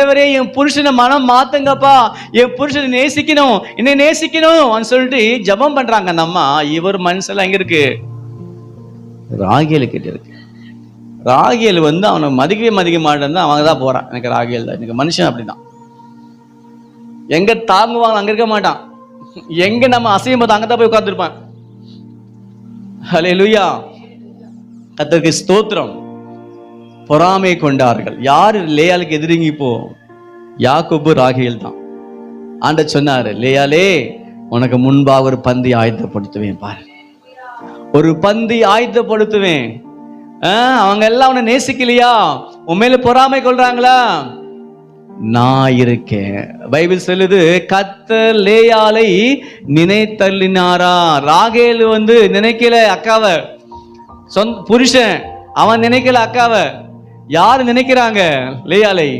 ஆண்டவரே என் புருஷனை மனம் மாத்துங்கப்பா, என் புருஷனை நேசிக்கணும், என்னை நேசிக்கணும் சொல்லிட்டு ஜெபம் பண்றாங்க அந்த அம்மா. இவர் மனசுல எங்க இருக்கு? ராகேலு கிட்ட இருக்கு. ராகேல் அவனை மதிக்க மாட்டேன், அவங்க தான் போறான். எனக்கு ராகேல் தான், எனக்கு மனுஷன் அப்படிதான். எங்க தாங்குவாங்க அங்க இருக்க மாட்டான், எங்க நம்ம அசையும் போது அங்கதான் போய் உட்கார்ந்துருப்பான். ஹல்லேலூயா, கர்த்தருக்கு ஸ்தோத்திரம். பொறாமை கொண்டார்கள். யாரு லேயாளுக்கு எதிரிங்க? இப்போ யாக்கோபு ராகேல் தான். ஆண்டவர் சொன்னாரு, லேயாலே உனக்கு முன்பாக ஒரு பந்தி ஆயத்தப்படுத்துவேன் பாரு, ஒரு பந்தி ஆயத்தப்படுத்துவேன். அவங்க எல்லாம் உன்னை நேசிக்கலையா? உன் மேல பொறாமை கொள்றாங்களா? நான் இருக்கேன். பைபிள் சொல்லுது, கர்த்தர் லேயாளை நினைத்தள்ளினாரா. ராகேல் நினைக்கல அக்காவை, சொந்த புருஷன் அவன் நினைக்கல அக்காவை. யாரு நினைக்கிறாங்க லேயாளை?